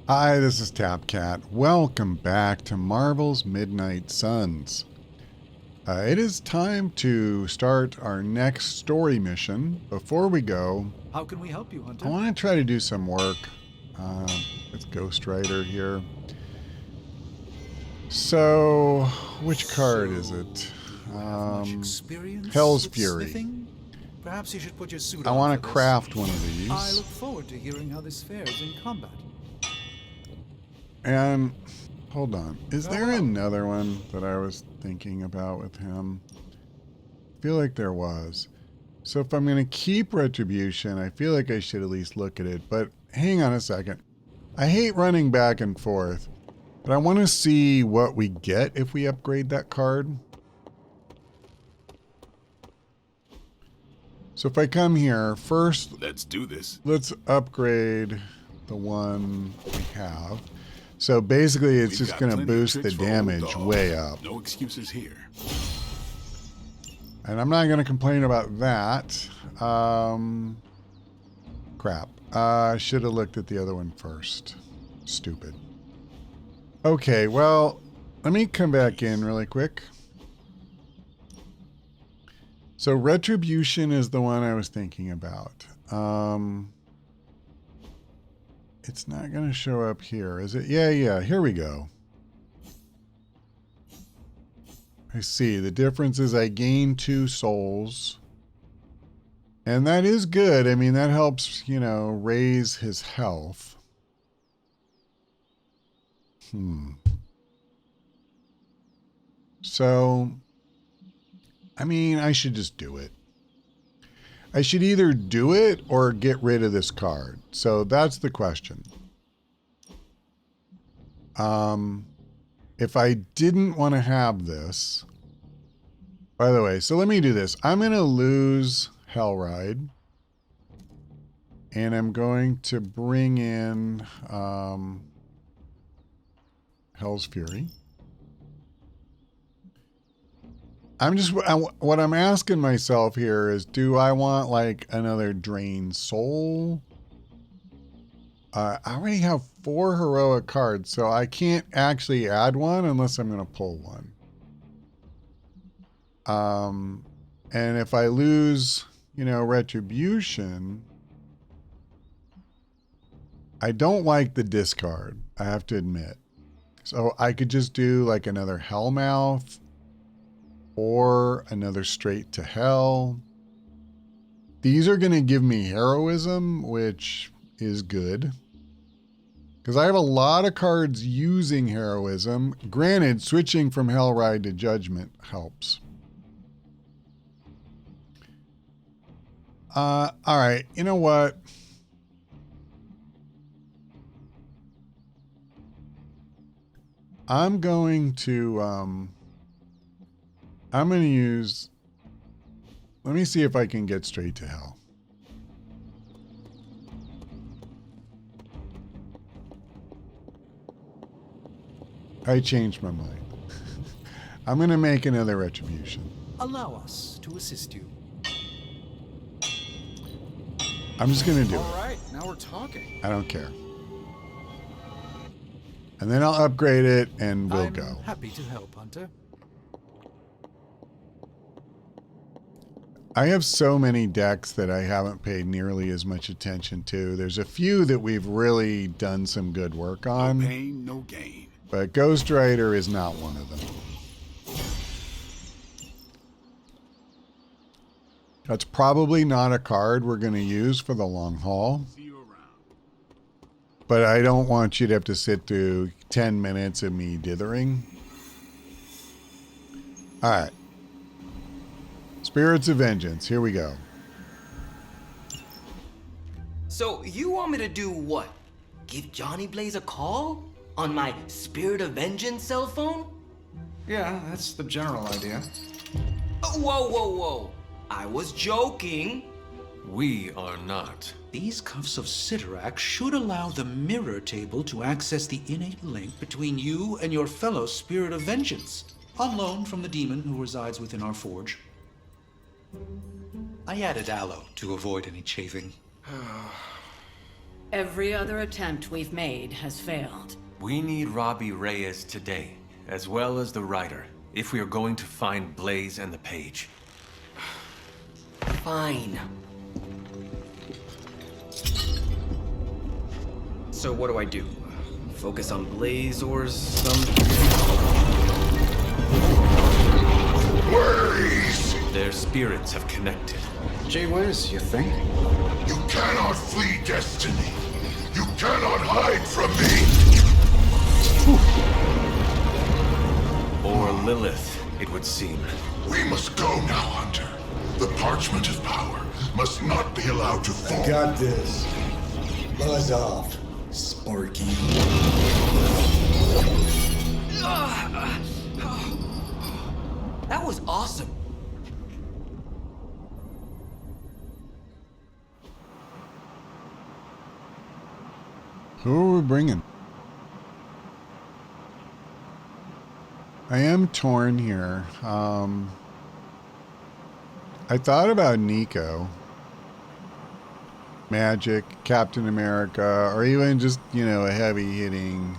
Hi, this is TapCat. Welcome back to Marvel's Midnight Suns. It is time to start our next story mission. Before we go, how can we help you, Hunter? I want to try to do some work with Ghost Rider here. So, which card is it? Hell's Fury. Sniffing? Perhaps you should put your suit I on want for to this. craft one of these. I look forward to hearing how this fares in combat. And hold on, is there another one that I was thinking about with him? I feel like there was. So if I'm going to keep Retribution, I feel like I should at least look at it. But hang on a second. I hate running back and forth, but I want to see what we get if we upgrade that card. So if I come here, first, let's do this. Let's upgrade the one we have. So basically, it's just going to boost the damage way up. No excuses here. And I'm not going to complain about that. Crap. I should have looked at the other one first. Stupid. Okay, well, let me come back in really quick. So Retribution is the one I was thinking about. It's not going to show up here, is it? Yeah, here we go. I see. The difference is I gain 2 souls. And that is good. I mean, that helps, you know, raise his health. So, I mean, I should just do it. I should either do it or get rid of this card. So that's the question. If I didn't want to have this, by the way, so let me do this. I'm going to lose Hellride. And I'm going to bring in Hell's Fury. What I'm asking myself here is, do I want like another drained soul? I already have 4 heroic cards, so I can't actually add one unless I'm going to pull one. And if I lose, you know, Retribution, I don't like the discard, I have to admit. So I could just do like another Hellmouth. Or another Straight to Hell. These are going to give me heroism, which is good. Because I have a lot of cards using heroism. Granted, switching from Hellride to Judgment helps. Alright, you know what? I'm going to use, let me see if I can get Straight to Hell. I changed my mind. I'm going to make another Retribution. Allow us to assist you. I'm just going to do it. All right, now we're talking. I don't care. And then I'll upgrade it and we'll go. I'm happy to help, Hunter. I have so many decks that I haven't paid nearly as much attention to. There's a few that we've really done some good work on. No pain, no gain. But Ghost Rider is not one of them. That's probably not a card we're going to use for the long haul. See you around. But I don't want you to have to sit through 10 minutes of me dithering. Alright. Spirits of Vengeance. Here we go. So you want me to do what? Give Johnny Blaze a call? On my Spirit of Vengeance cell phone? Yeah, that's the general idea. Whoa. I was joking. We are not. These cuffs of Sidorak should allow the mirror table to access the innate link between you and your fellow Spirit of Vengeance, on loan from the demon who resides within our forge. I added aloe to avoid any chafing. Every other attempt we've made has failed. We need Robbie Reyes today, as well as the writer, if we are going to find Blaze and the page. Fine. So what do I do? Focus on Blaze or some... Blaze! Their spirits have connected. Gee whiz, you think? You cannot flee destiny. You cannot hide from me. Or Lilith, it would seem. We must go now, Hunter. The parchment of power must not be allowed to fall. Got this. Buzz off, Sparky. That was awesome. Who are we bringing? I am torn here. I thought about Nico, Magic, Captain America, or even just, you know, a heavy-hitting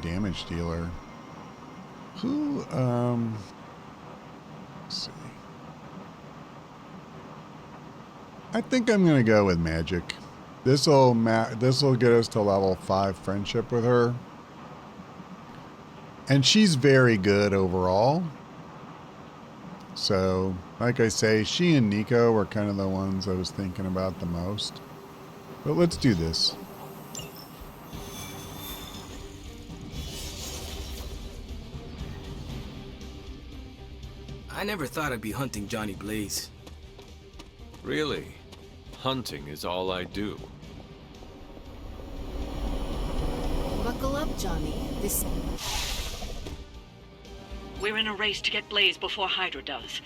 damage dealer. Who, let's see. I think I'm gonna go with Magic. This'll get us to level 5 friendship with her. And she's very good overall. So, like I say, she and Nico were kind of the ones I was thinking about the most. But let's do this. I never thought I'd be hunting Johnny Blaze. Really? Hunting is all I do. Buckle up, Johnny. We're in a race to get Blaze before Hydra does.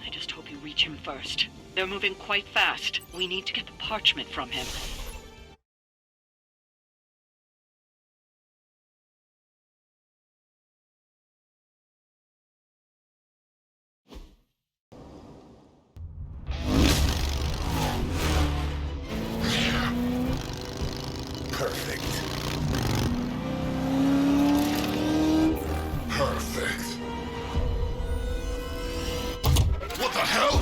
I just hope you reach him first. They're moving quite fast. We need to get the parchment from him. Perfect. Perfect. What the hell?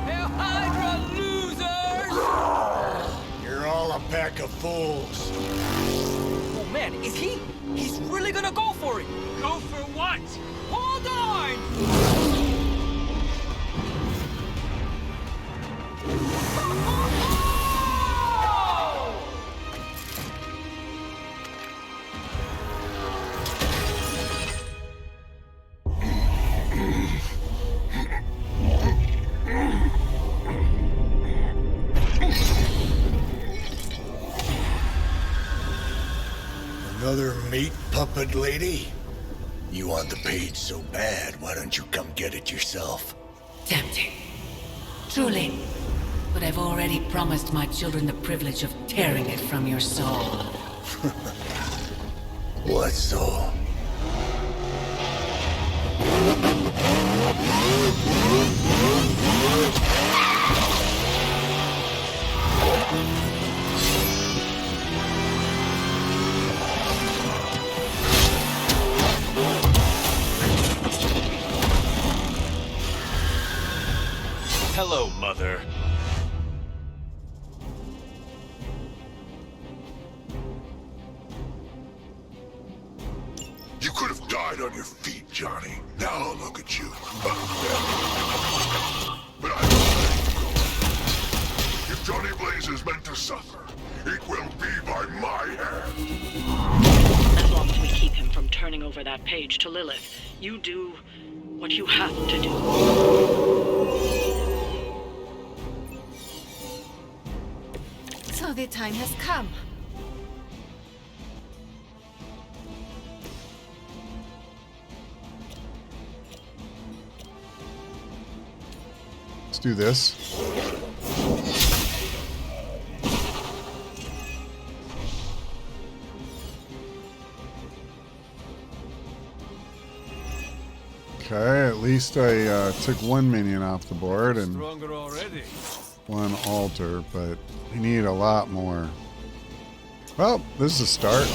Hail Hydra, losers! You're all a pack of fools. Oh man, he's really gonna go for it! Go for what? Hold on! Another meat puppet lady? You want the page so bad, why don't you come get it yourself? Tempting. Truly. But I've already promised my children the privilege of tearing it from your soul. What soul? Hello, Mother. You could have died on your feet, Johnny. Now look at you. But I must let you go. If Johnny Blaze is meant to suffer, it will be by my hand. As long as we keep him from turning over that page to Lilith, you do what you have to do. So the time has come. Let's do this. Okay, at least I took one minion off the board and Stronger already. one altar, but we need a lot more. Well, this is a start.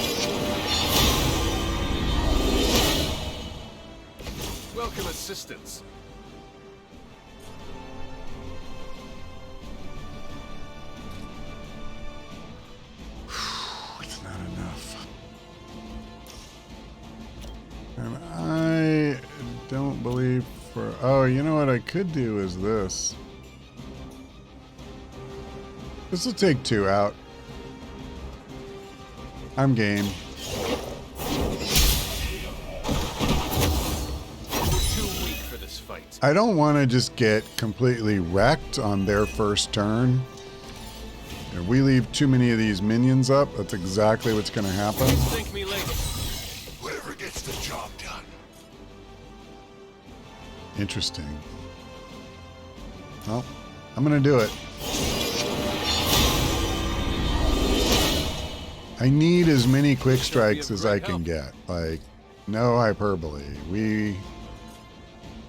Welcome assistance. It's not enough. And I don't believe for... Oh, you know what I could do is this. This will take 2 out. I'm game. Too weak for this fight. I don't want to just get completely wrecked on their first turn. If we leave too many of these minions up, that's exactly what's going to happen. Thank me later. Whoever gets the job done. Interesting. Well, I'm going to do it. I need as many quick strikes as I can get. Like, no hyperbole. We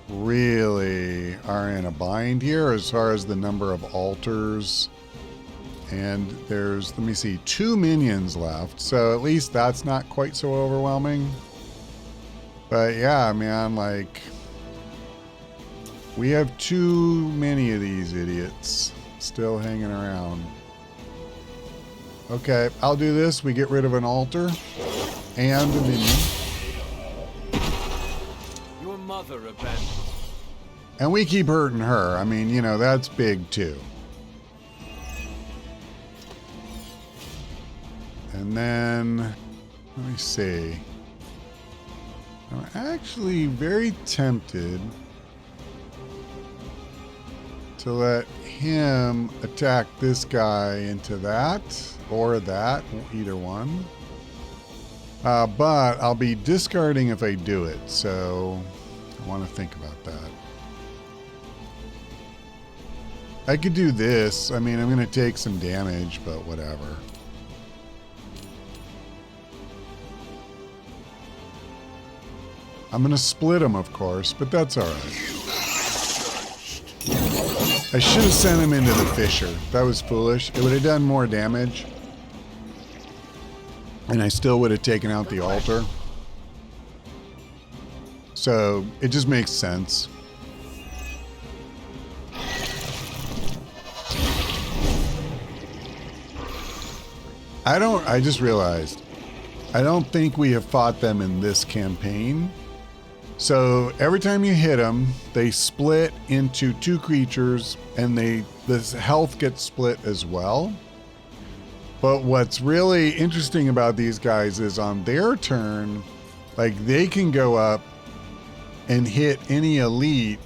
really are in a bind here as far as the number of altars. And there's, let me see, 2 minions left. So at least that's not quite so overwhelming. But yeah, man, like, we have too many of these idiots still hanging around. Okay, I'll do this. We get rid of an altar and a minion. Your mother abandoned. And we keep hurting her. I mean, you know, that's big too. And then, let me see. I'm actually very tempted to let him attack this guy into that or that, either one. But I'll be discarding if I do it, so I want to think about that. I could do this. I mean, I'm going to take some damage, but whatever. I'm going to split him, of course, but that's all right. I should have sent him into the fissure. That was foolish. It would have done more damage. And I still would have taken out the altar. So it just makes sense. I just realized, I don't think we have fought them in this campaign. So every time you hit them, they split into 2 creatures, and this health gets split as well. But what's really interesting about these guys is on their turn, like, they can go up and hit any elite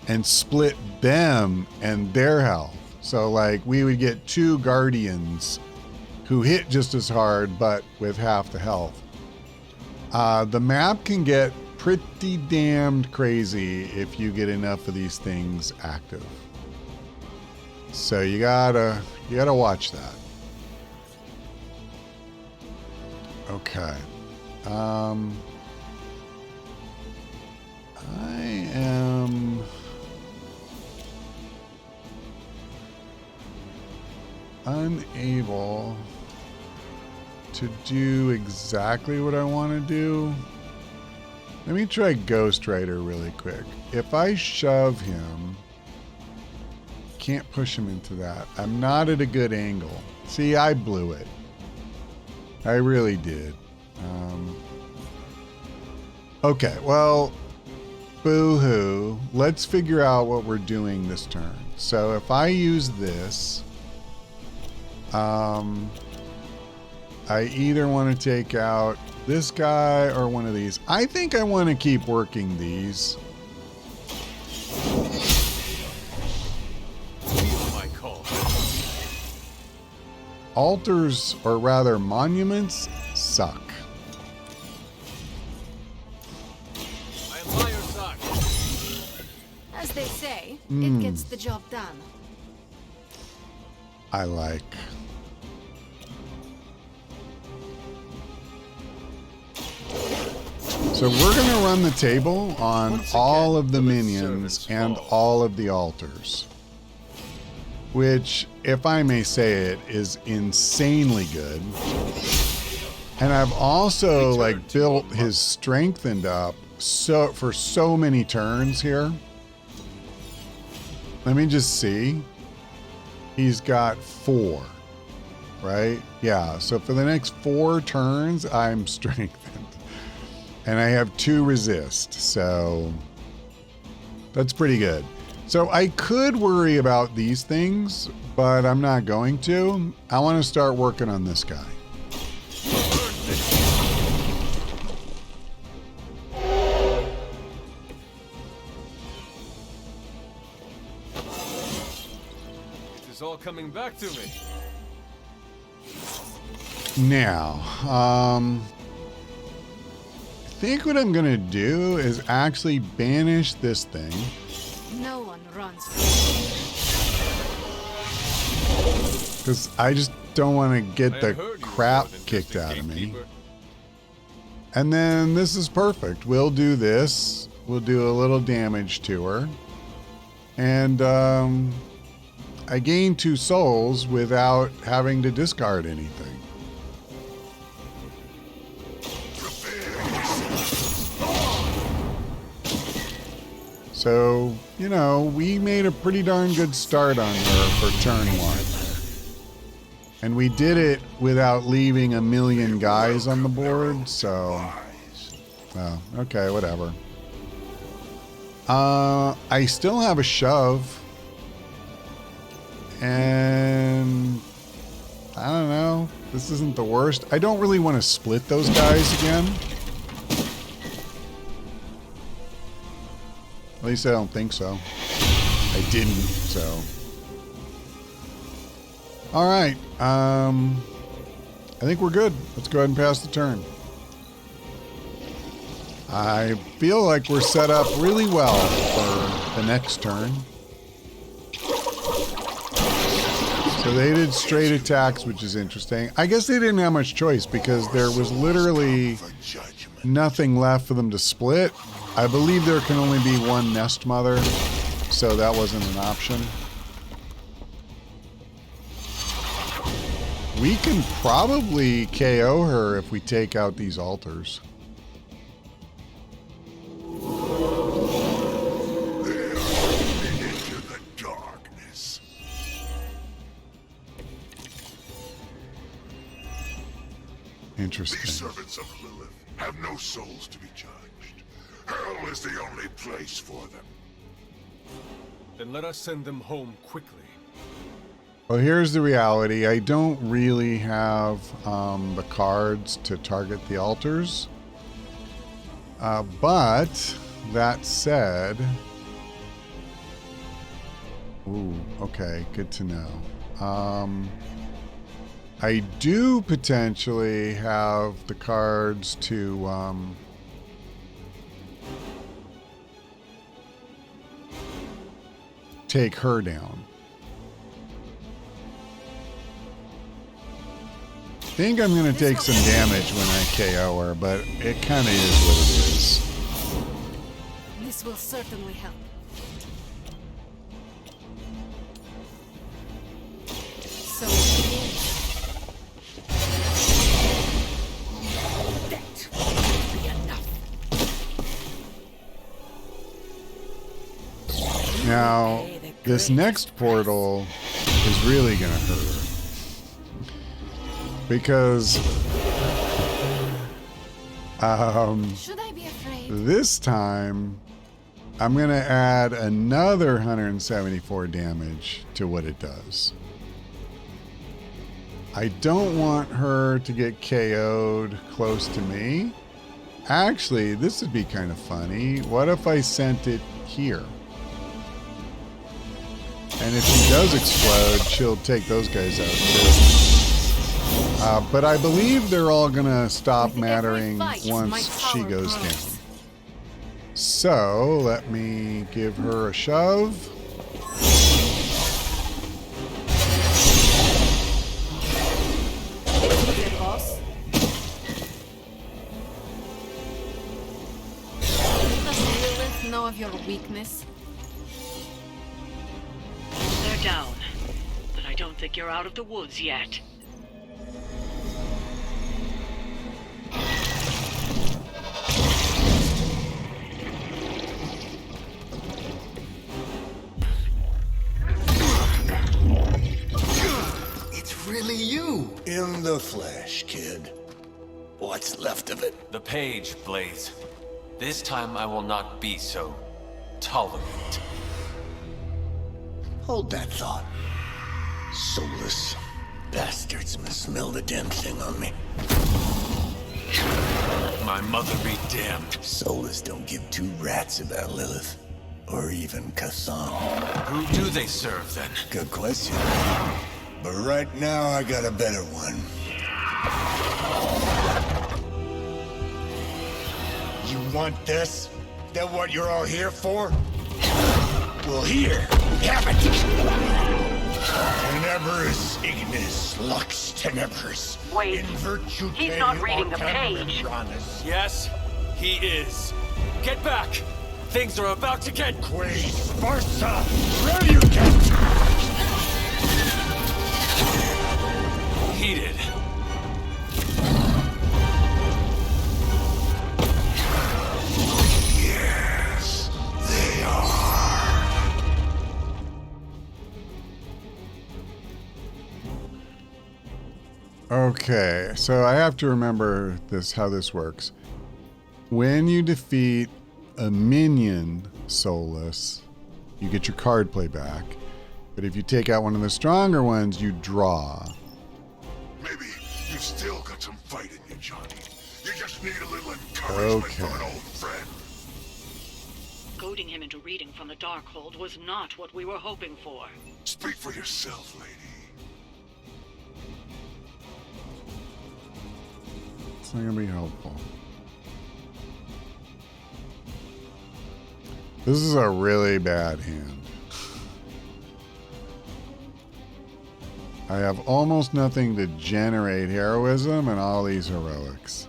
and split them and their health. So like, we would get 2 guardians who hit just as hard, but with half the health. The map can get pretty damned crazy if you get enough of these things active. So you gotta watch that. Okay. I am unable to do exactly what I want to do. Let me try Ghost Rider really quick. If I shove him, can't push him into that. I'm not at a good angle. See, I blew it. I really did. Okay, well, boo-hoo. Let's figure out what we're doing this turn. So if I use this, I either want to take out this guy or one of these. I think I want to keep working these. Feel my call. Altars, or rather monuments, suck. I am by your side. As they say, it gets the job done. I like. So we're going to run the table on all of the minions and all of the altars. Which, if I may say it, is insanely good. And I've also like built his strengthened up for so many turns here. Let me just see. He's got 4, right? Yeah, so for the next 4 turns, I'm strengthened. And I have 2 resist, so that's pretty good. So I could worry about these things, but I'm not going to. I want to start working on this guy. It's all coming back to me. Now, I think what I'm going to do is actually banish this thing. No one runs. Because I just don't want to get the crap kicked out of me. And then this is perfect. We'll do this. We'll do a little damage to her. And I gain 2 souls without having to discard anything. So, you know, we made a pretty darn good start on her for turn 1. And we did it without leaving a million guys on the board, so... Oh, okay, whatever. I still have a shove. And... I don't know. This isn't the worst. I don't really want to split those guys again. At least I don't think so. I didn't, so. Alright, I think we're good. Let's go ahead and pass the turn. I feel like we're set up really well for the next turn. So they did straight attacks, which is interesting. I guess they didn't have much choice because there was literally nothing left for them to split. I believe there can only be 1 nest mother, so that wasn't an option. We can probably KO her if we take out these altars. Into the darkness. Interesting. These servants of Lilith have no souls to be judged. Hell is the only place for them. Then let us send them home quickly. Well, here's the reality. I don't really have the cards to target the altars. But that said... Ooh, okay, good to know. I do potentially have the cards to... take her down. I think I'm going to take some damage when I KO her, but it kind of is what it is. This will certainly help. So that will be enough. Now, this next portal is really going to hurt. Because Should I be afraid? this time I'm going to add another 174 damage to what it does. I don't want her to get KO'd close to me. Actually, this would be kind of funny. What if I sent it here? And if she does explode, she'll take those guys out too. But I believe they're all going to stop mattering once she goes down. So, let me give her a shove. have your weakness. They're down, but I don't think you're out of the woods yet. It's really you. In the flesh, kid. What's left of it? The page, Blaze. This time I will not be so tolerant. Hold that thought. Soulless bastards must smell the damn thing on me. My mother be damned. Soulless don't give two rats about Lilith. Or even Chthon. Who do they serve, then? Good question. But right now, I got a better one. You want this? That what you're all here for? Well, here, have it! Tenebris ignis lux tenebris. Wait, In virtue he's not reading the page. Yes, he is. Get back! Things are about to get... Que Sparsa! Relucant! heated. Yes, they are. Okay, so I have to remember this, how this works. When you defeat a minion soulless, you get your card play back. But if you take out one of the stronger ones, you draw. Maybe you've still got some fight in you, Johnny. You just need a little encouragement from an old friend. Goading him into reading from the Darkhold was not what we were hoping for. Speak for yourself, lady. It's not gonna be helpful. This is a really bad hand. I have almost nothing to generate heroism and all these heroics.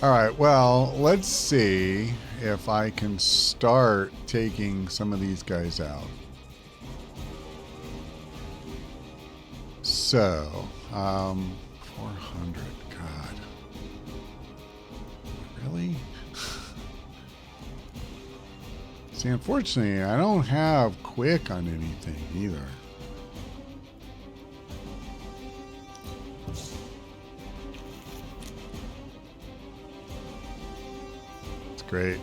Alright, well, let's see if I can start taking some of these guys out. So, 400, God. Really? See, unfortunately, I don't have quick on anything either. It's great.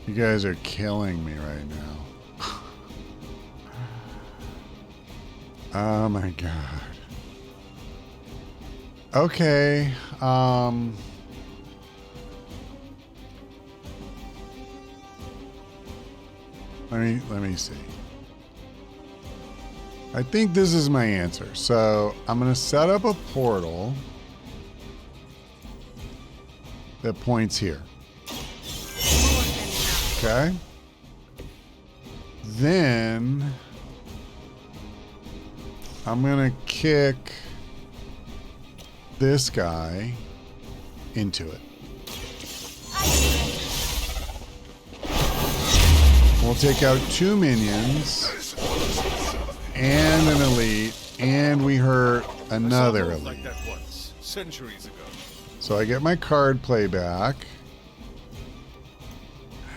You guys are killing me right now. Oh my god. Okay. Let me see. I think this is my answer. So I'm gonna set up a portal that points here. Okay. Then I'm gonna kick this guy into it. We'll take out 2 minions and an elite, and we hurt another elite. Like that once, centuries ago. So I get my card play back.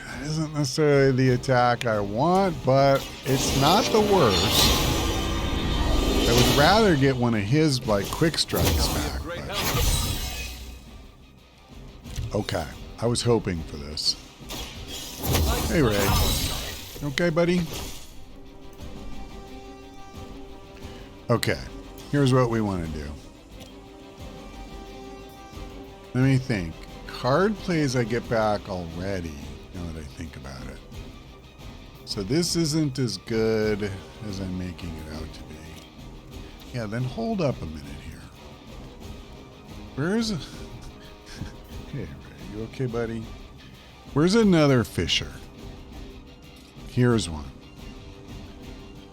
That isn't necessarily the attack I want, but it's not the worst. I would rather get one of his, like, quick strikes back. But... Okay. I was hoping for this. Hey, Ray. Okay, buddy? Okay. Here's what we want to do. Let me think. Card plays I get back already, now that I think about it. So this isn't as good as I'm making it out to be. Yeah, then hold up a minute here. Where's... Hey, Ray, you okay, buddy? Where's another Fisher? Here's one.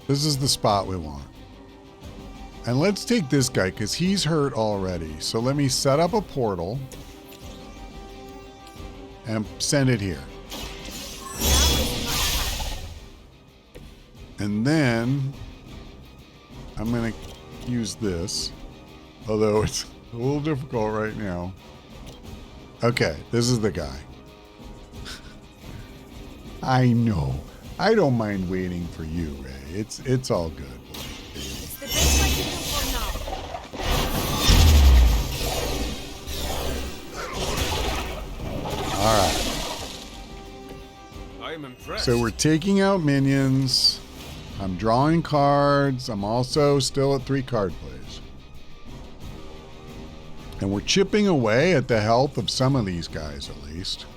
This is the spot we want. And let's take this guy because he's hurt already. So let me set up a portal and send it here. And then I'm going to use this, although it's a little difficult right now. Okay, this is the guy. I know. I don't mind waiting for you, Ray. It's all good. It's the best I can do for now. All right. I am impressed. So we're taking out minions. I'm drawing cards. I'm also still at 3 card plays. And we're chipping away at the health of some of these guys, at least.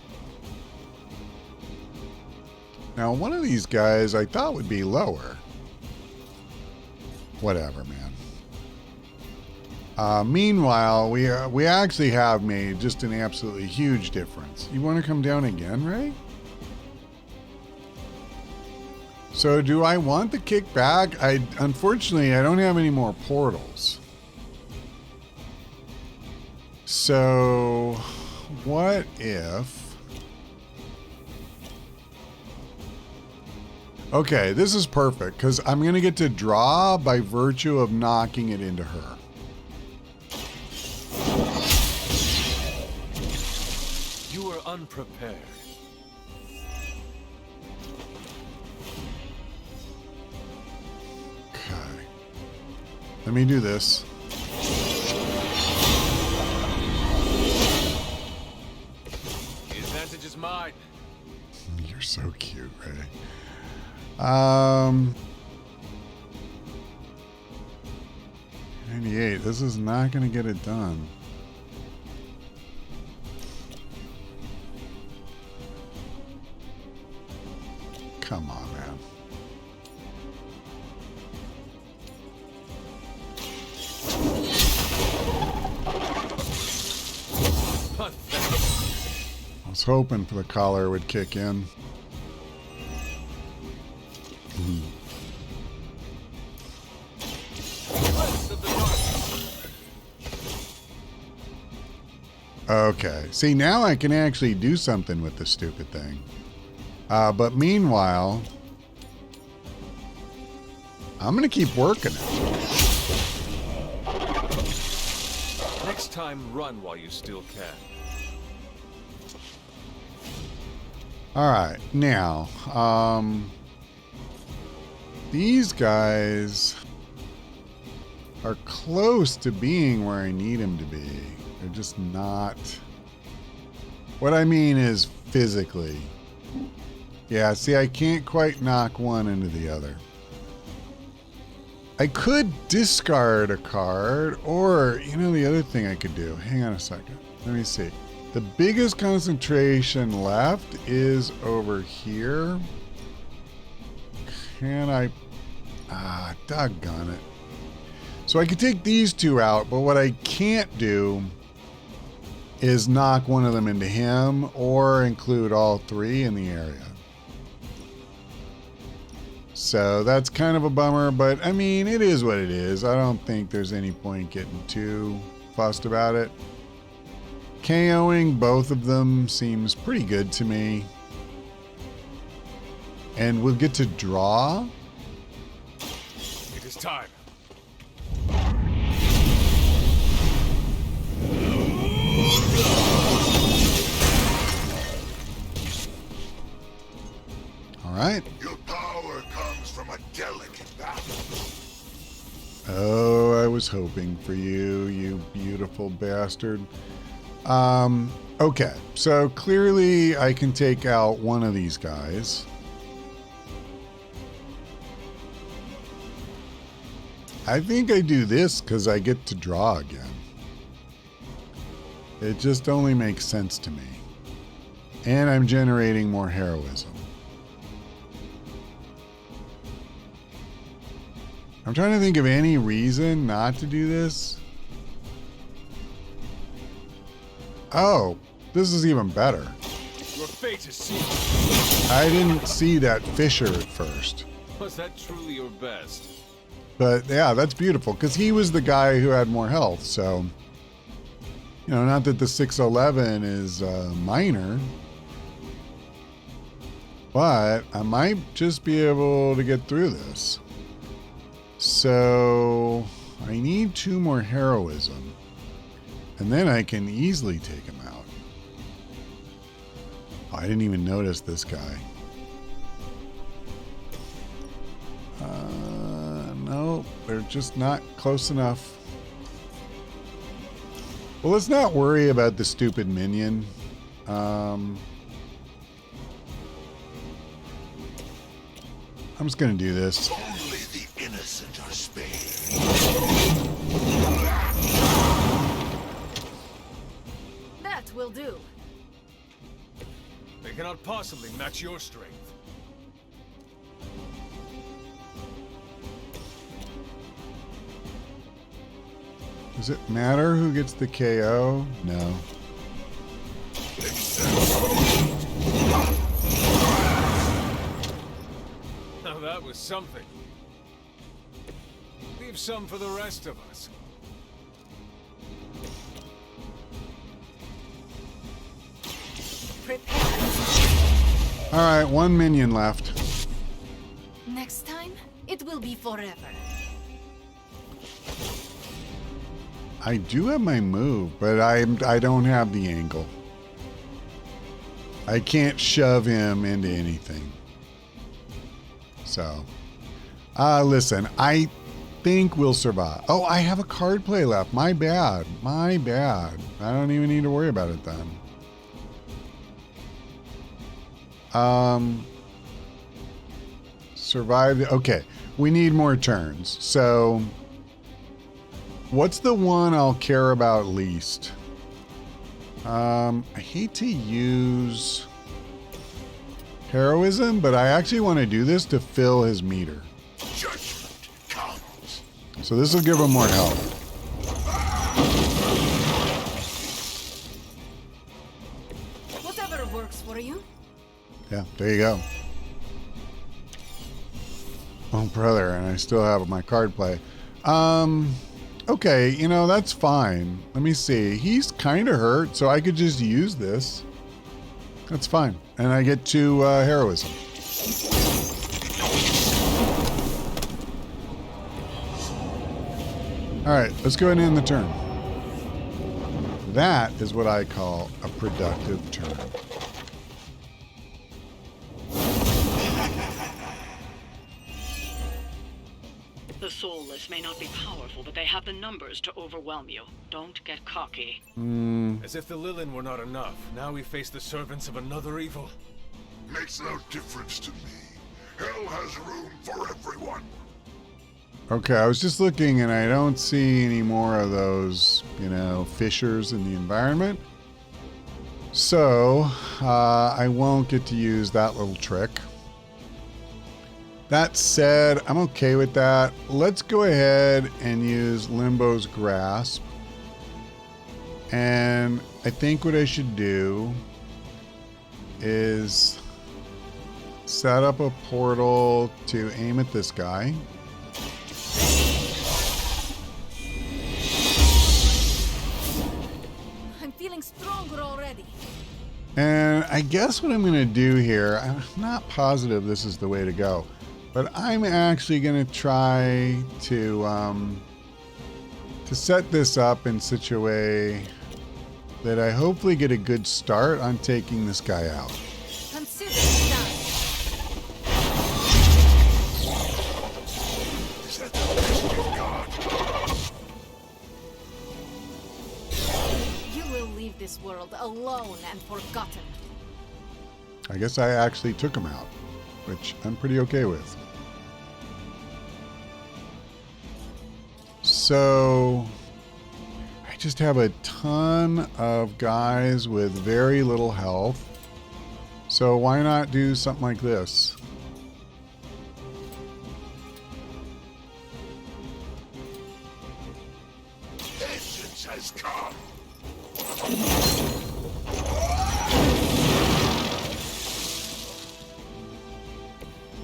Now, one of these guys I thought would be lower. Whatever, man. Meanwhile, we actually have made just an absolutely huge difference. You want to come down again, Ray? So do I want the kickback? Unfortunately, I don't have any more portals. So what if... Okay, this is perfect because I'm going to get to draw by virtue of knocking it into her. You are unprepared. Okay. Let me do this. The advantage is mine. You're so cute, Ray. 98. This is not going to get it done. Come on, man. I was hoping for the collar would kick in. Okay. See, now I can actually do something with this stupid thing. But meanwhile, I'm going to keep working it. Next time, run while you still can. All right. Now, these guys are close to being where I need them to be. They're just not. What I mean is physically. Yeah, see, I can't quite knock one into the other. I could discard a card, or, you know, the other thing I could do. Hang on a second. Let me see. The biggest concentration left is over here. Can I... doggone it. So I could take these two out, but what I can't do is knock one of them into him or include all 3 in the area. So that's kind of a bummer, but I mean, it is what it is. I don't think there's any point getting too fussed about it. KOing both of them seems pretty good to me. And we'll get to draw. It is time. All right. Your power comes from a delicate balance. Oh, I was hoping for you, you beautiful bastard. Okay, so clearly I can take out one of these guys. I think I do this because I get to draw again. It just only makes sense to me. And I'm generating more heroism. I'm trying to think of any reason not to do this. Oh, this is even better. Your fate is sealed. I didn't see that fissure at first. Was that truly your best? But yeah, that's beautiful because he was the guy who had more health. So, you know, not that the 611 is minor, but I might just be able to get through this. So I need 2 more heroism, and then I can easily take him out. Oh, I didn't even notice this guy. No, they're just not close enough. Well, let's not worry about the stupid minion. I'm just gonna do this. Only the innocent are spared. That will do. They cannot possibly match your strength. Does it matter who gets the KO? No. Now that was something. Leave some for the rest of us. Prepare. All right, 1 minion left. Next time, it will be forever. I do have my move, but I don't have the angle. I can't shove him into anything. So, listen, I think we'll survive. Oh, I have a card play left. My bad. My bad. I don't even need to worry about it then. Survive. Okay, we need more turns. So, what's the one I'll care about least? I hate to use heroism, but I actually want to do this to fill his meter. Judgment comes. So this will give him more health. Whatever works for you. Yeah, there you go. Oh, brother, and I still have my card play. Okay, you know, that's fine. Let me see. He's kind of hurt, so I could just use this. That's fine. And I get 2 heroism. All right, let's go ahead and end the turn. That is what I call a productive turn. The soulless may not be powerful, but they have the numbers to overwhelm you. Don't get cocky. As if the Lilith were not enough, now we face the servants of another evil. Makes no difference to me. Hell has room for everyone. Okay, I was just looking and I don't see any more of those, you know, fissures in the environment. So, I won't get to use that little trick. That said, I'm okay with that. Let's go ahead and use Limbo's Grasp. And I think what I should do is set up a portal to aim at this guy. I'm feeling stronger already. And I guess what I'm going to do here, I'm not positive this is the way to go, but I'm actually going to try to set this up in such a way that I hopefully get a good start on taking this guy out. Consider it done. Is that the best you've got? You will leave this world alone and forgotten. I guess I actually took him out, which I'm pretty okay with. So I just have a ton of guys with very little health. So why not do something like this? Vengeance has come.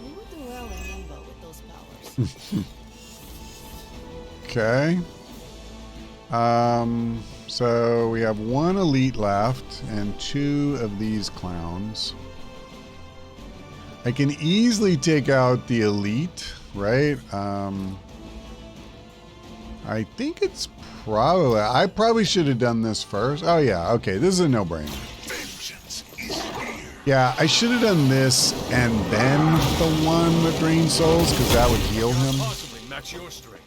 You do well in limbo with Okay. So we have one elite left and 2 of these clowns. I can easily take out the elite, right? I think it's probably... I probably should have done this first. Oh, yeah. Okay, this is a no-brainer. Vengeance is here. Yeah, I should have done this and then the one that drains souls, because that would heal him. Possibly match your strength.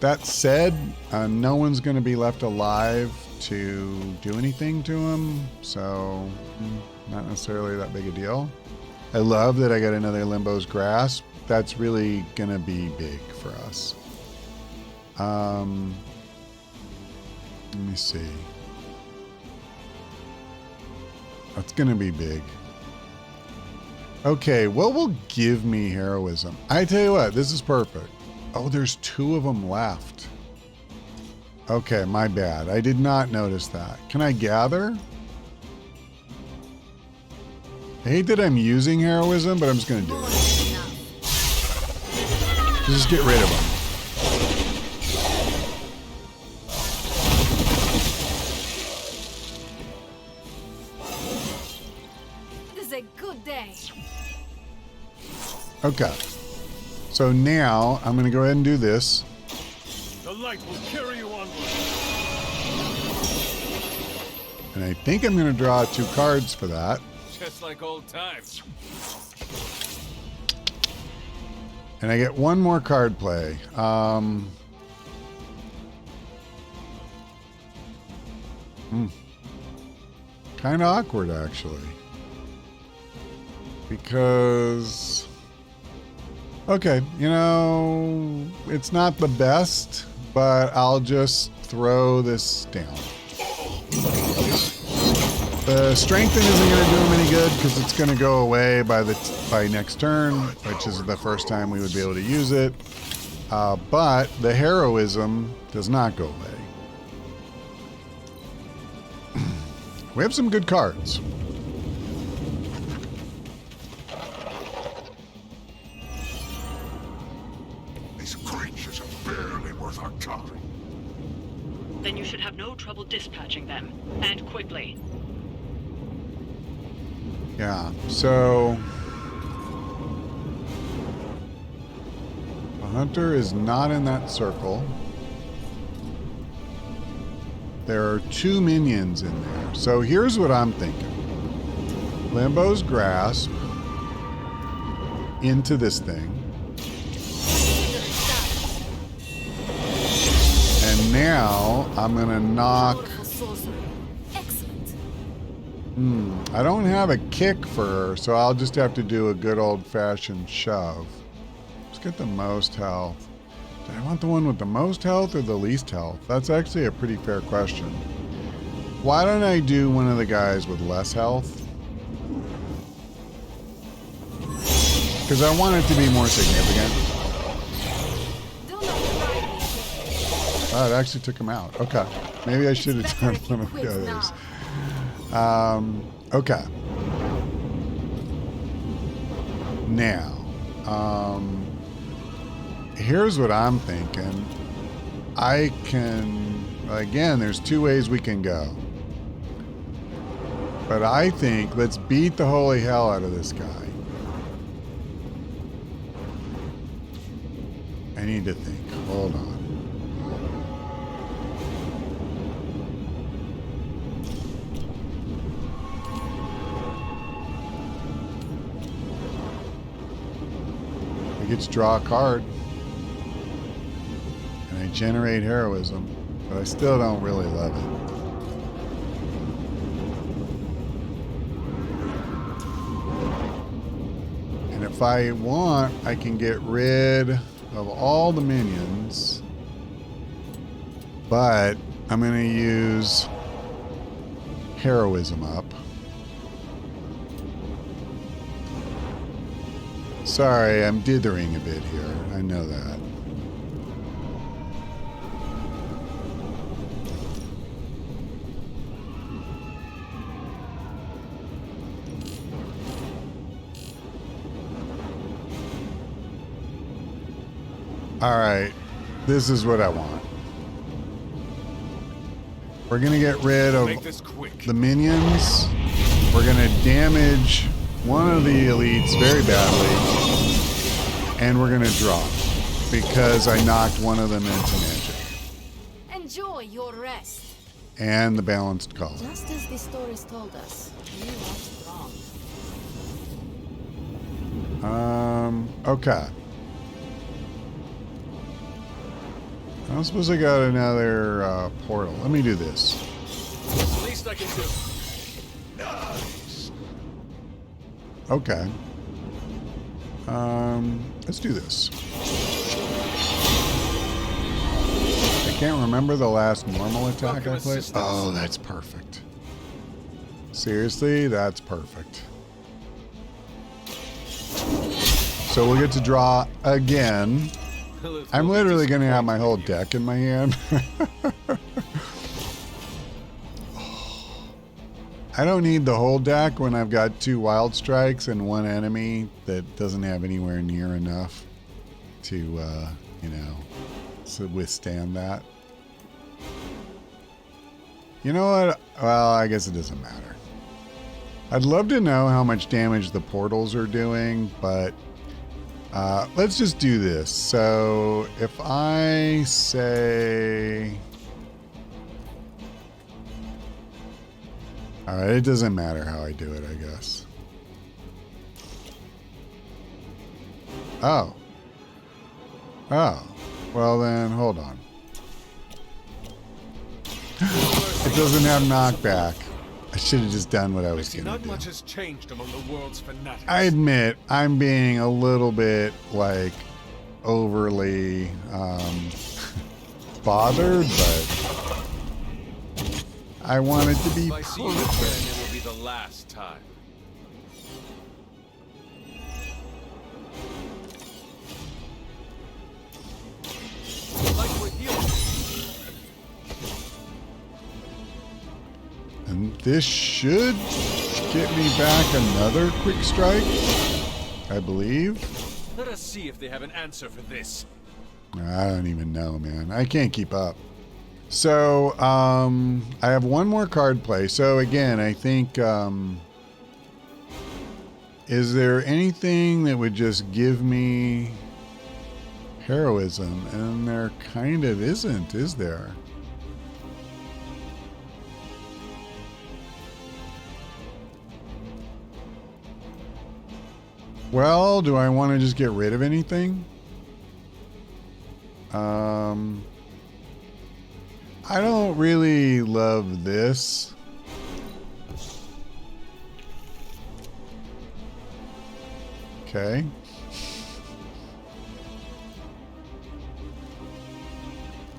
That said, no one's going to be left alive to do anything to him, so not necessarily that big a deal. I love that I got another Limbo's Grasp. That's really going to be big for us. Let me see. That's going to be big. Okay, what will give me heroism? I tell you what, this is perfect. Oh, there's 2 of them left. Okay, my bad. I did not notice that. Can I gather? I hate that I'm using heroism, but I'm just going to do it. Just get rid of them. This is a good day. Okay. So now I'm going to go ahead and do this. The light will carry you onward. And I think I'm going to draw 2 cards for that. Just like old times. And I get 1 more card play. Kind of awkward, actually. Because... Okay, you know, it's not the best, but I'll just throw this down. The strengthen isn't going to do him any good because it's going to go away by next turn, which is the first time we would be able to use it. But the heroism does not go away. We have some good cards. These creatures are barely worth our time. Then you should have no trouble dispatching them, and quickly. Yeah, so the hunter is not in that circle. There are 2 minions in there. So here's what I'm thinking. Limbo's Grasp into this thing. And now I'm going to knock... I don't have a kick for her, so I'll just have to do a good old-fashioned shove. Let's get the most health. Do I want the one with the most health or the least health? That's actually a pretty fair question. Why don't I do one of the guys with less health? Because I want it to be more significant. Oh, it actually took him out. Okay. Maybe I should have done one of the others. Okay. Now, here's what I'm thinking. I can, again, there's 2 ways we can go. But I think let's beat the holy hell out of this guy. I need to think. Hold on. Gets to draw a card, and I generate heroism, but I still don't really love it. And if I want, I can get rid of all the minions, but I'm going to use heroism up. Sorry, I'm dithering a bit here. I know that. All right. This is what I want. We're going to get rid of the minions. We're going to damage one of the elites very badly. And we're going to draw because I knocked one of them into magic. Enjoy your rest. And the balanced color. Just as the stories told us, you are strong. Okay. I don't suppose I got another portal. Let me do this. The least I can do. Nice. Okay. Let's do this. I can't remember the last normal attack I played. Oh, that's perfect. Seriously, that's perfect. So we'll get to draw again. I'm literally going to have my whole deck in my hand. I don't need the whole deck when I've got 2 wild strikes and 1 enemy that doesn't have anywhere near enough to, you know, to withstand that. You know what? Well, I guess it doesn't matter. I'd love to know how much damage the portals are doing, but let's just do this. So if I say... Alright, it doesn't matter how I do it, I guess. Oh. Oh. Well then, hold on. It doesn't have knockback. I should have just done what I was going to Not do. much has changed among the world's fanatics. I admit, I'm being a little bit, like, overly bothered, but I want it to be If I see you again, perfect. it will be the last time. Like we're healing. And this should get me back another quick strike, I believe. Let us see if they have an answer for this. I don't even know, man. I can't keep up. So, I have one more card play. So again, I think, is there anything that would just give me heroism? And there kind of isn't, is there? Well, do I want to just get rid of anything? I don't really love this. Okay.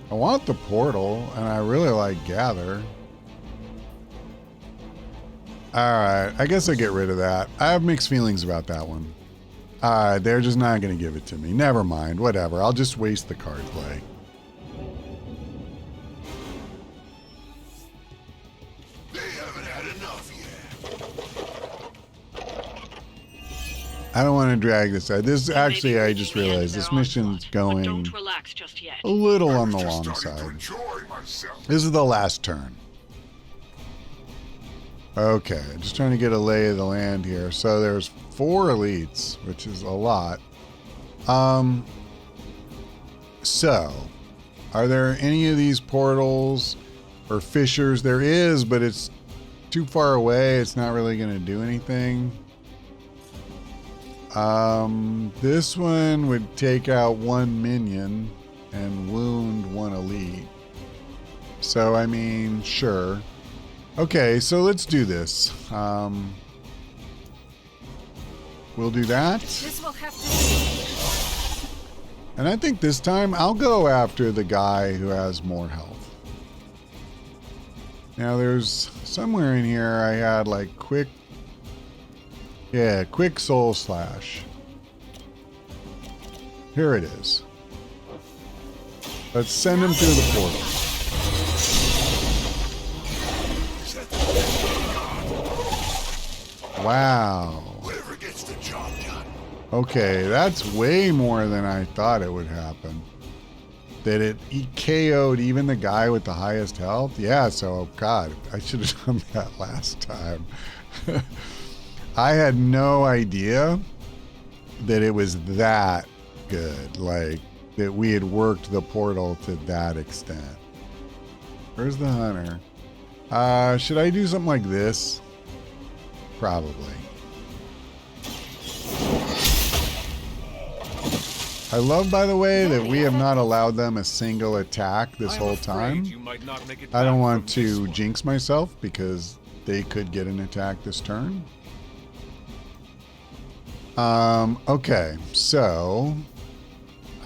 I want the portal, and I really like gather. Alright, I guess I get rid of that. I have mixed feelings about that one. Alright, they're just not going to give it to me. Never mind, whatever. I'll just waste the card play. They haven't had enough yet. I don't want to drag this out. This actually, Maybe I just the end of realized their this mission's onslaught, but going don't relax just yet. a little on the Just long starting to side. enjoy myself. This is the last turn. Okay, just trying to get a lay of the land here. So there's 4 elites, which is a lot. So, are there any of these portals or fissures? There is, but it's too far away. It's not really going to do anything. This one would take out 1 minion and wound 1 elite. So, I mean, sure. Okay, so let's do this. We'll do that. This will have to be. And I think this time I'll go after the guy who has more health. Now there's somewhere in here I had like quick soul slash. Here it is. Let's send him through the portal. Wow. Whatever gets the job done. Okay, that's way more than I thought it would happen. that it KO'd even the guy with the highest health. Yeah, so God, I should have done that last time. I had no idea that it was that good, like that we had worked the portal to that extent. Where's the hunter? Should I do something like this? Probably. I love, by the way, that we have not allowed them a single attack this whole time. I don't want to jinx myself because they could get an attack this turn. Okay, so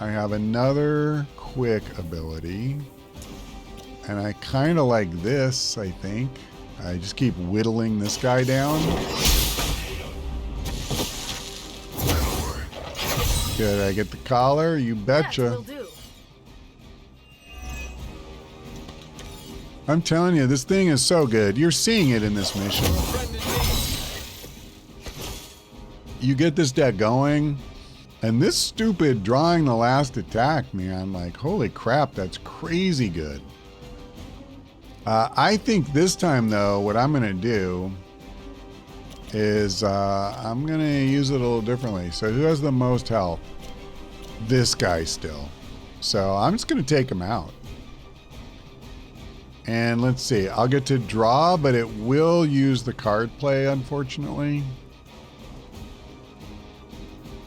I have another quick ability, and I kind of like this, I think. I just keep whittling this guy down. Good, I get the collar, you betcha. I'm telling you, this thing is so good. You're seeing it in this mission. You get this deck going, and this stupid drawing the last attack, man, like, holy crap, that's crazy good. I think this time, though, what I'm going to do is I'm going to use it a little differently. So who has the most health? This guy still. So I'm just going to take him out. And let's see. I'll get to draw, but it will use the card play, unfortunately.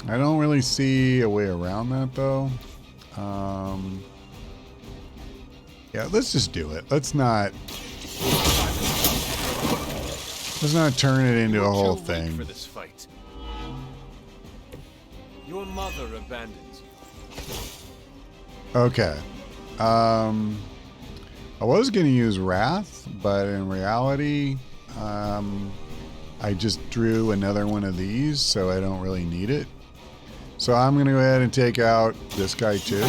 I don't really see a way around that, though. Yeah, let's just do it. Let's not turn it into a whole thing. For this fight. Your mother abandons you. Okay. I was going to use Wrath, but in reality, I just drew another one of these, so I don't really need it. So I'm going to go ahead and take out this guy too.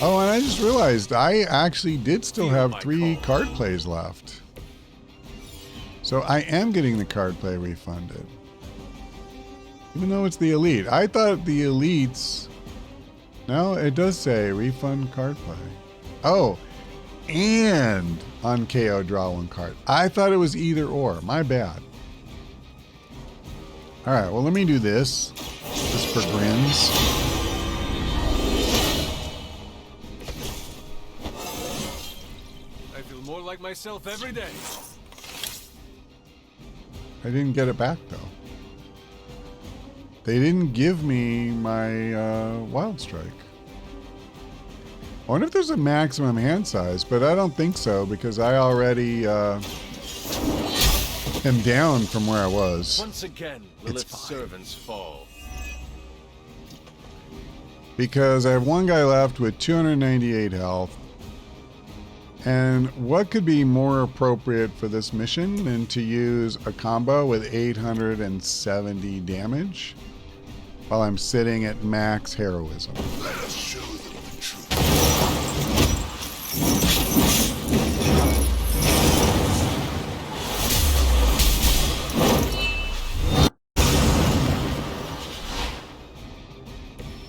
Oh, and I just realized I actually did still have 3 card plays left. So I am getting the card play refunded. Even though it's the elite. I thought the elites... No, it does say refund card play. Oh, and on KO draw 1 card. I thought it was either or. My bad. Alright, well let me do this. Just for grins. I feel more like myself every day. I didn't get it back though. They didn't give me my Wild Strike. I wonder if there's a maximum hand size, but I don't think so because I already am down from where I was. Once again, Lilith's servants fall. Because I have 1 guy left with 298 health. And what could be more appropriate for this mission than to use a combo with 870 damage while I'm sitting at max heroism? Let us show them the truth.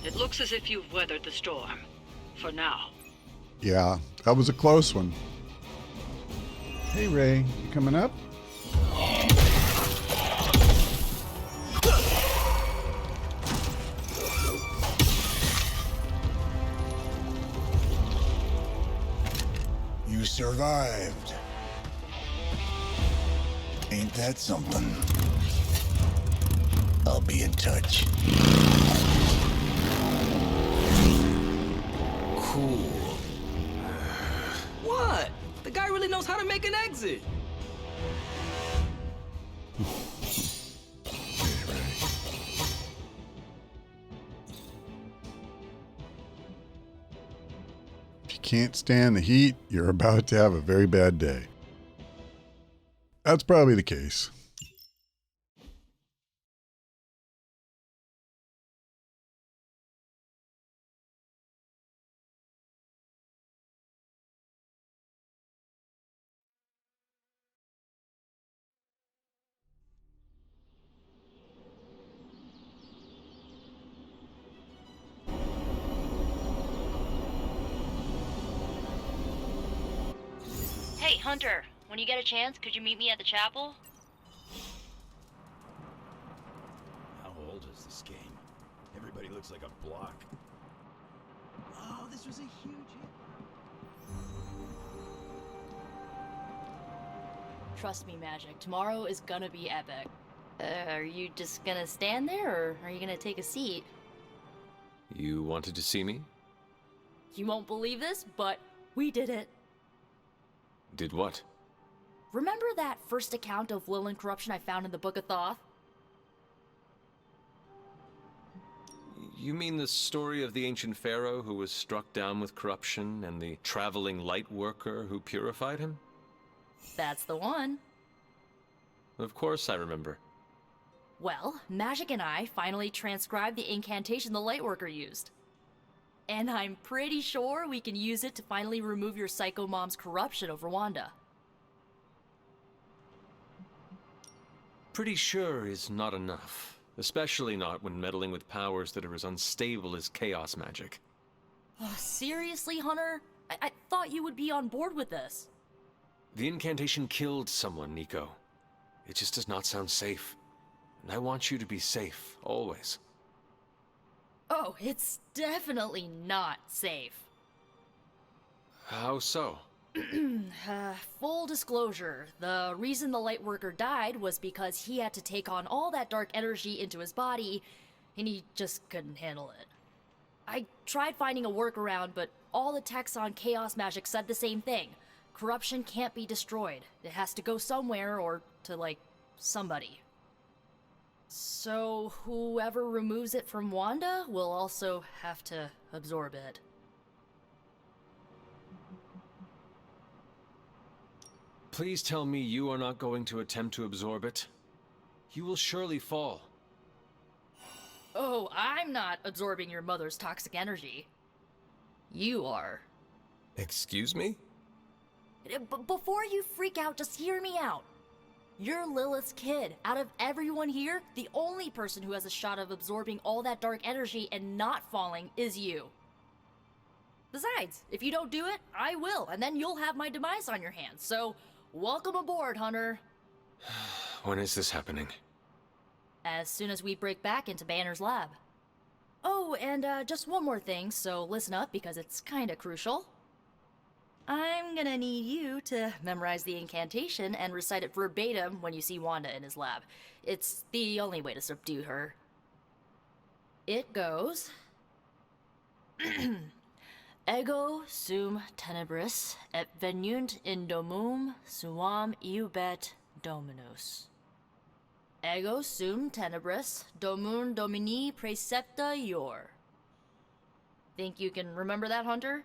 It looks as if you've weathered the storm. For now. Yeah, that was a close one. Hey Ray, you coming up? You survived. Ain't that something? I'll be in touch. Cool. What? The guy really knows how to make an exit. If you can't stand the heat, you're about to have a very bad day. That's probably the case. Hey, Hunter, when you get a chance, could you meet me at the chapel? How old is this game? Everybody looks like a block. Oh, this was a huge hit. Trust me, Magic, tomorrow is gonna be epic. Are you just gonna stand there, or are you gonna take a seat? You wanted to see me? You won't believe this, but we did it. Did what? Remember that first account of Lilith corruption I found in the Book of Thoth? You mean the story of the ancient pharaoh who was struck down with corruption and the traveling light worker who purified him? That's the one. Of course I remember. Well, Magic and I finally transcribed the incantation the Lightworker used. And I'm pretty sure we can use it to finally remove your psycho mom's corruption over Wanda. Pretty sure is not enough. Especially not when meddling with powers that are as unstable as chaos magic. Seriously, Hunter? I thought you would be on board with this. The incantation killed someone, Nico. It just does not sound safe. And I want you to be safe, always. Oh, it's definitely not safe. How so? Full disclosure, the reason the Lightworker died was because he had to take on all that dark energy into his body, and he just couldn't handle it. I tried finding a workaround, but all the texts on chaos magic said the same thing. Corruption can't be destroyed. It has to go somewhere, or to, like, somebody. So whoever removes it from Wanda will also have to absorb it. Please tell me you are not going to attempt to absorb it. You will surely fall. Oh, I'm not absorbing your mother's toxic energy. You are. Excuse me? Before you freak out, just hear me out. You're Lilith's kid. Out of everyone here, the only person who has a shot of absorbing all that dark energy and not falling is you. Besides, if you don't do it, I will, and then you'll have my demise on your hands. So, welcome aboard, Hunter. When is this happening? As soon as we break back into Banner's lab. Oh, and just one more thing, so listen up because it's kinda crucial. I'm gonna need you to memorize the incantation and recite it verbatim when you see Wanda in his lab. It's the only way to subdue her. It goes... Ego sum tenebris et venunt in domum suam iubet dominus. Ego sum tenebris domum domini precepta ior. Think you can remember that, Hunter?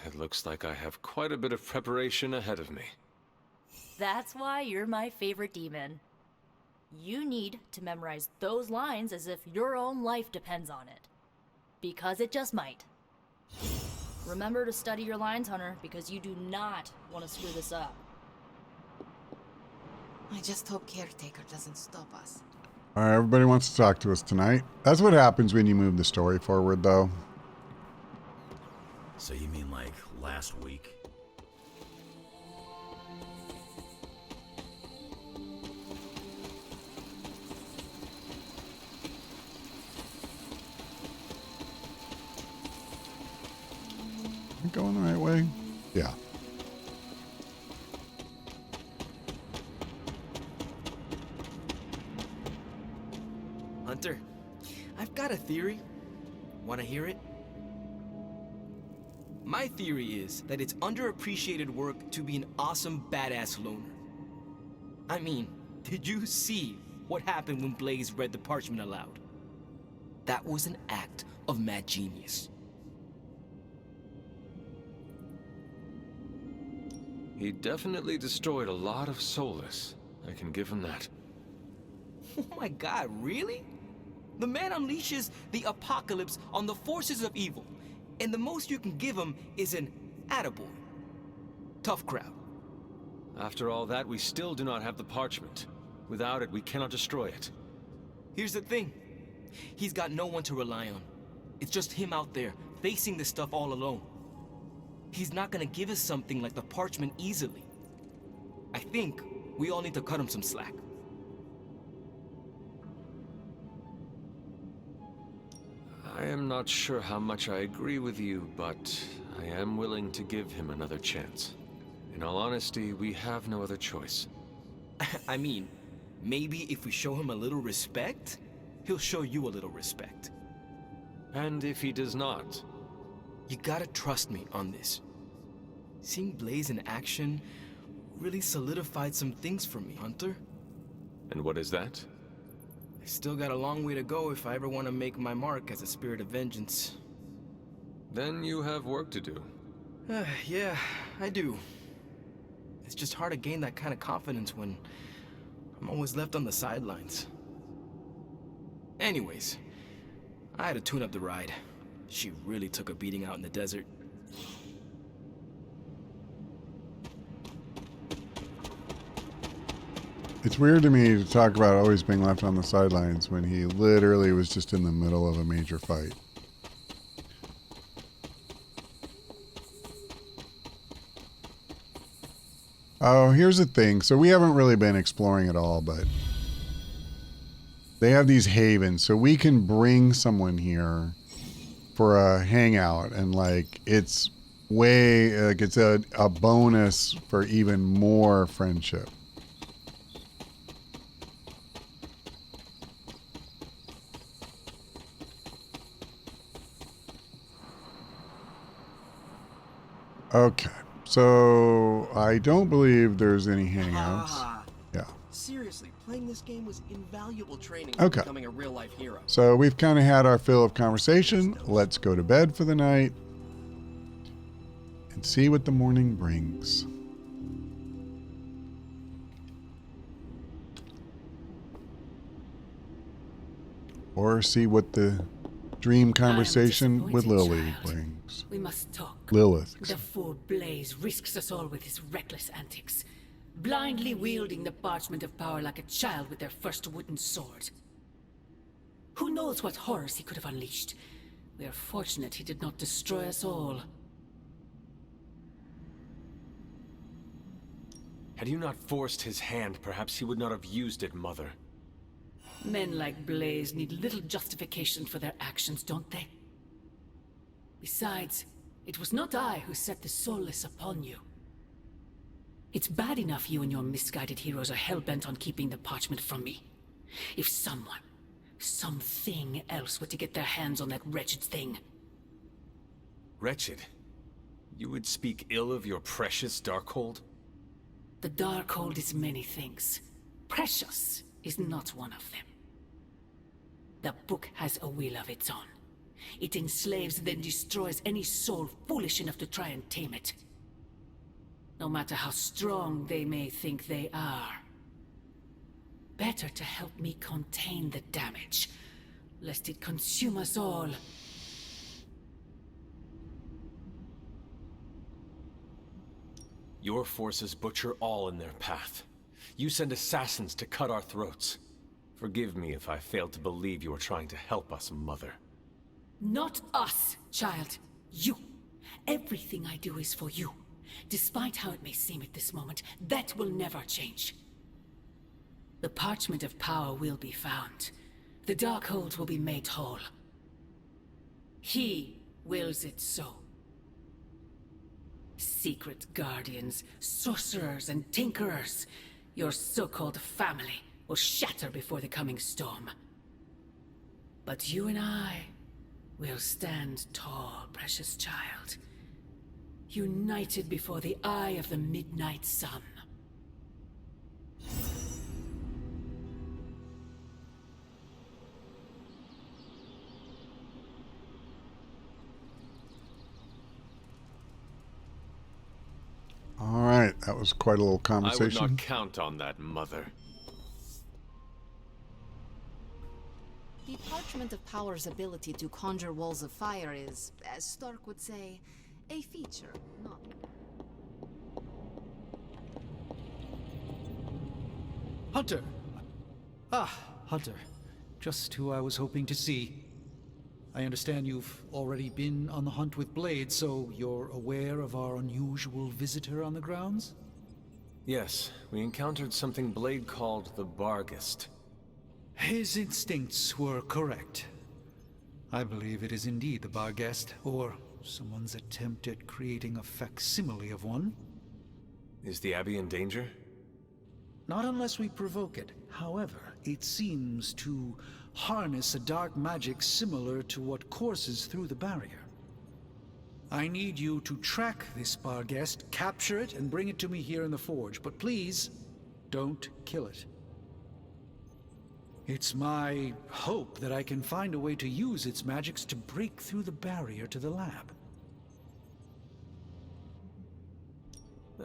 It looks like I have quite a bit of preparation ahead of me. That's why you're my favorite demon. You need to memorize those lines as if your own life depends on it. Because it just might. Remember to study your lines, Hunter, because you do not want to screw this up. I just hope Caretaker doesn't stop us. All right, everybody wants to talk to us tonight. That's what happens when you move the story forward, though. So you mean like last week? Am I going the right way? Yeah. Hunter, I've got a theory. Want to hear it? My theory is that it's underappreciated work to be an awesome badass loner. I mean, did you see what happened when Blaze read the parchment aloud? That was an act of mad genius. He definitely destroyed a lot of Solus. I can give him that. Oh my god, really? The man unleashes the apocalypse on the forces of evil, and the most you can give him is an attaboy. Tough crowd. After all that, we still do not have the parchment. Without it, we cannot destroy it. Here's the thing. He's got no one to rely on. It's just him out there, facing this stuff all alone. He's not gonna give us something like the parchment easily. I think we all need to cut him some slack. I am not sure how much I agree with you, but I am willing to give him another chance. In all honesty, we have no other choice. I mean, maybe if we show him a little respect, he'll show you a little respect. And if he does not? You gotta trust me on this. Seeing Blaze in action really solidified some things for me, Hunter. And what is that? I still got a long way to go if I ever want to make my mark as a spirit of vengeance. Then you have work to do. Yeah, I do. It's just hard to gain that kind of confidence when I'm always left on the sidelines. Anyways, I had to tune up the ride. She really took a beating out in the desert. It's weird to me to talk about always being left on the sidelines when he literally was just in the middle of a major fight. Oh, here's the thing. So we haven't really been exploring at all, but they have these havens, so we can bring someone here for a hangout, and like it's way like it's a bonus for even more friendship. Okay, so I don't believe there's any hangouts. Yeah. Seriously, playing this game was invaluable training for Okay. becoming a real-life hero. So we've kind of had our fill of conversation. Let's go to bed for the night and see what the morning brings. Or see what the dream conversation with Lily brings. We must talk. Lilith. The fool Blaze risks us all with his reckless antics, blindly wielding the parchment of power like a child with their first wooden sword. Who knows what horrors he could have unleashed? We are fortunate he did not destroy us all. Had you not forced his hand, perhaps he would not have used it, Mother. Men like Blaze need little justification for their actions, don't they? Besides, it was not I who set the soulless upon you. It's bad enough you and your misguided heroes are hell-bent on keeping the parchment from me. If someone, something else were to get their hands on that wretched thing. Wretched? You would speak ill of your precious Darkhold? The Darkhold is many things. Precious is not one of them. The book has a will of its own. It enslaves, then destroys any soul foolish enough to try and tame it. No matter how strong they may think they are. Better to help me contain the damage, lest it consume us all. Your forces butcher all in their path. You send assassins to cut our throats. Forgive me if I failed to believe you were trying to help us, Mother. Not us, child. You. Everything I do is for you. Despite how it may seem at this moment, that will never change. The parchment of power will be found. The Darkhold will be made whole. He wills it so. Secret guardians, sorcerers, and tinkerers, your so-called family, will shatter before the coming storm. But you and I will stand tall, precious child. United before the eye of the midnight sun. All right, that was quite a little conversation. I would not count on that, Mother. The Parchment of Power's ability to conjure walls of fire is, as Stark would say, a feature, not... Hunter! Ah, Hunter. Just who I was hoping to see. I understand you've already been on the hunt with Blade, so you're aware of our unusual visitor on the grounds? Yes, we encountered something Blade called the Barghest. His instincts were correct. I believe it is indeed the Barghest, or someone's attempt at creating a facsimile of one. Is the Abbey in danger? Not unless we provoke it. However, it seems to harness a dark magic similar to what courses through the barrier. I need you to track this Barghest, capture it, and bring it to me here in the forge. But please, don't kill it. It's my hope that I can find a way to use its magics to break through the barrier to the lab.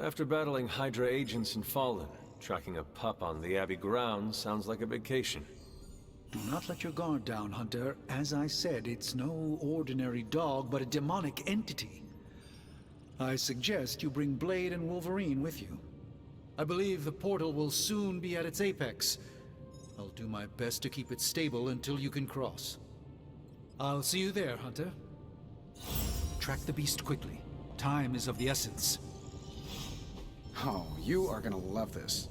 After battling Hydra agents and Fallen, tracking a pup on the Abbey grounds sounds like a vacation. Do not let your guard down, Hunter. As I said, it's no ordinary dog, but a demonic entity. I suggest you bring Blade and Wolverine with you. I believe the portal will soon be at its apex. I'll do my best to keep it stable until you can cross. I'll see you there, Hunter. Track the beast quickly. Time is of the essence. Oh, you are gonna love this.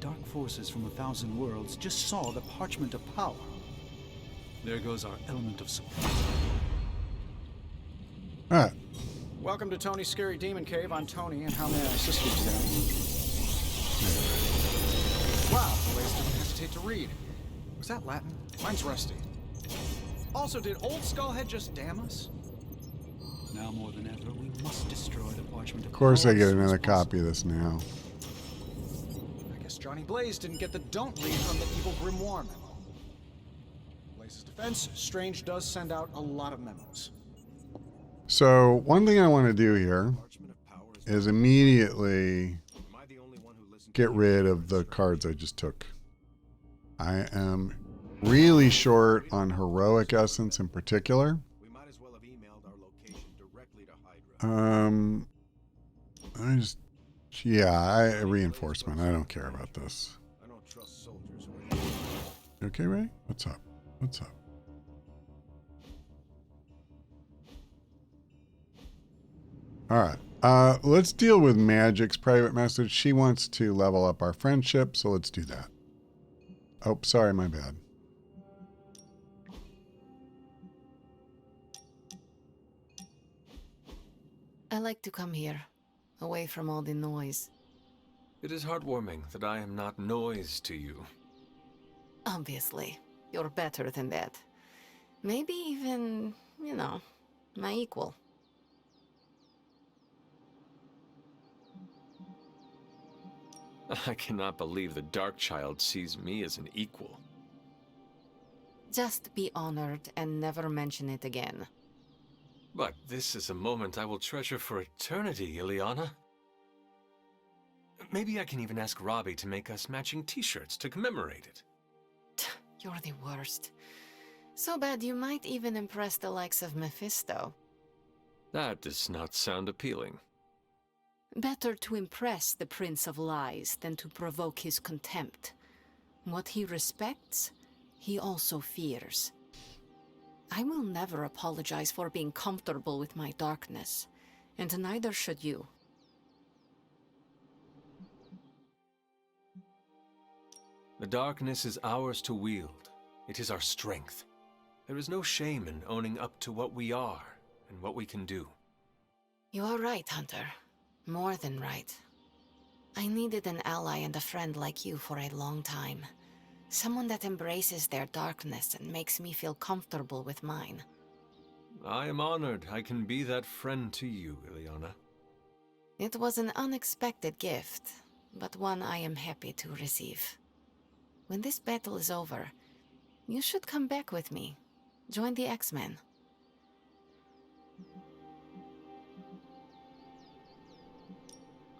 Dark forces from 1,000 worlds just saw the parchment of power. There goes our element of surprise. Alright. Welcome to Tony's Scary Demon Cave. I'm Tony, and how may I assist you today? Wow, Blaze didn't hesitate to read. Was that Latin? Mine's rusty. Also, did Old Skullhead just damn us? Now more than ever, we must destroy the parchment of Of course power I get as soon as another possible. copy of this now. I guess Johnny Blaze didn't get the don't read from the evil grimoire memo. Blaze's defense, Strange does send out a lot of memos. So one thing I want to do here is immediately get rid of the cards I just took. I am really short on heroic essence in particular. Reinforcement. I don't care about this. You okay, Ray? What's up? What's up? All right. Let's deal with Magic's private message. She wants to level up our friendship, so let's do that. Oh, sorry, my bad. I like to come here, away from all the noise. It is heartwarming that I am not noise to you. Obviously, you're better than that. Maybe even, you know, my equal. I cannot believe the Dark Child sees me as an equal. Just be honored and never mention it again. But this is a moment I will treasure for eternity, Ileana. Maybe I can even ask Robbie to make us matching t-shirts to commemorate it. You're the worst. So bad you might even impress the likes of Mephisto. That does not sound appealing. Better to impress the Prince of Lies than to provoke his contempt. What he respects, he also fears. I will never apologize for being comfortable with my darkness, and neither should you. The darkness is ours to wield. It is our strength. There is no shame in owning up to what we are and what we can do. You are right, Hunter. More than right. I needed an ally and a friend like you for a long time. Someone that embraces their darkness and makes me feel comfortable with mine. I am honored I can be that friend to you, Ileana. It was an unexpected gift, but one I am happy to receive. When this battle is over, you should come back with me. Join the X-Men.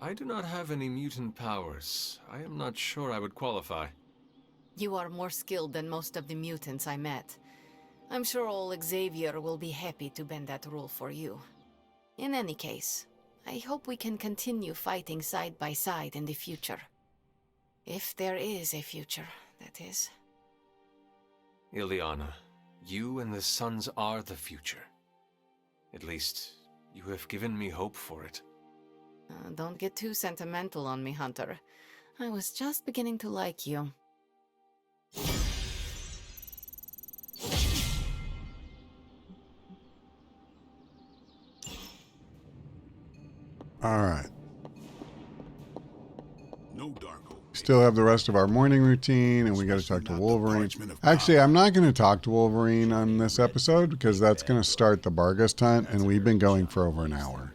I do not have any mutant powers. I am not sure I would qualify. You are more skilled than most of the mutants I met. I'm sure old Xavier will be happy to bend that rule for you. In any case, I hope we can continue fighting side by side in the future. If there is a future, that is. Ileana, You and the Suns are the future. At least, you have given me hope for it. Don't get too sentimental on me, Hunter. I was just beginning to like you. All right. No Darko. Still have the rest of our morning routine, and we got to talk to Wolverine. Actually, I'm not going to talk to Wolverine on this episode because that's going to start the Barghest hunt, and we've been going for over an hour.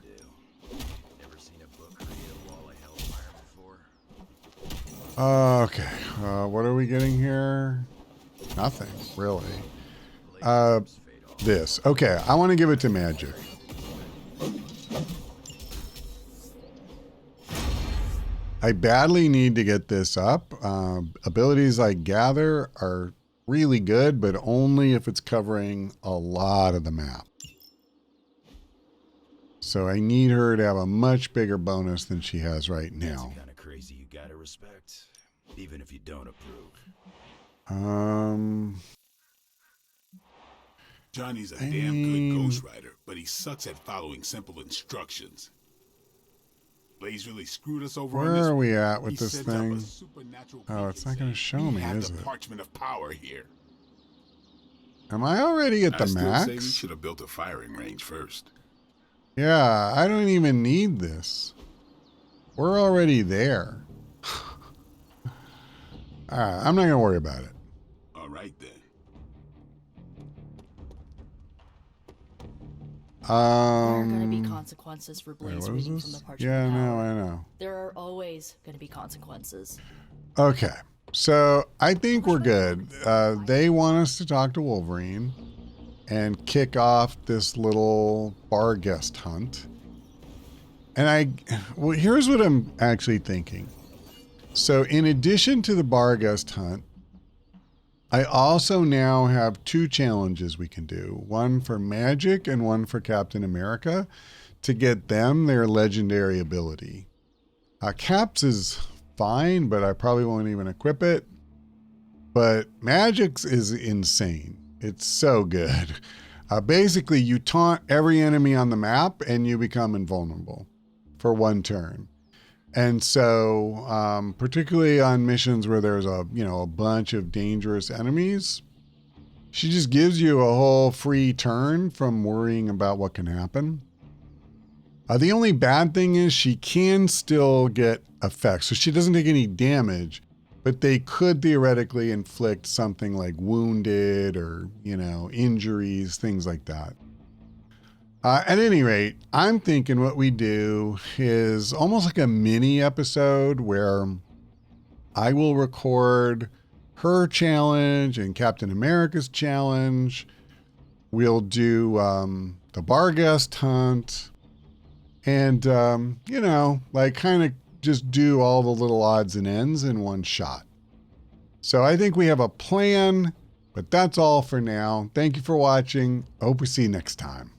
Okay, what are we getting here? Nothing, really. This. Okay, I want to give it to Magic. I badly need to get this up. Abilities I gather are really good, but only if it's covering a lot of the map. So I need her to have a much bigger bonus than she has right now. Kind of crazy you gotta respect, even if you don't approve. Johnny's a damn good ghostwriter, but he sucks at following simple instructions. Blaze really screwed us over on this. Where are we at with He this sets up a thing? supernatural Oh, it's not going to show me, have is the it? parchment of power here. Am I already at the I still say we max? should have built a firing range first. Yeah, I don't even need this. We're already there. All right, I'm not going to worry about it. All right then. There are going to be consequences for Blaze what is reading this? from the parchment. Yeah, power. I know. There are always going to be consequences. Okay, so I think we're good. They want us to talk to Wolverine and kick off this little Barghest hunt. And well, here's what I'm actually thinking. So in addition to the Barghest hunt, I also now have 2 challenges we can do. One for Magic and one for Captain America to get them their legendary ability. Cap's is fine, but I probably won't even equip it. But Magic's is insane. It's so good. Basically, you taunt every enemy on the map and you become invulnerable for 1 turn. And so, particularly on missions where there's a bunch of dangerous enemies, she just gives you a whole free turn from worrying about what can happen. The only bad thing is she can still get effects. So she doesn't take any damage, but they could theoretically inflict something like wounded or, injuries, things like that. At any rate, I'm thinking what we do is almost like a mini episode where I will record her challenge and Captain America's challenge. We'll do the Barghest hunt and, kind of just do all the little odds and ends in one shot. So I think we have a plan, but that's all for now. Thank you for watching. I hope we see you next time.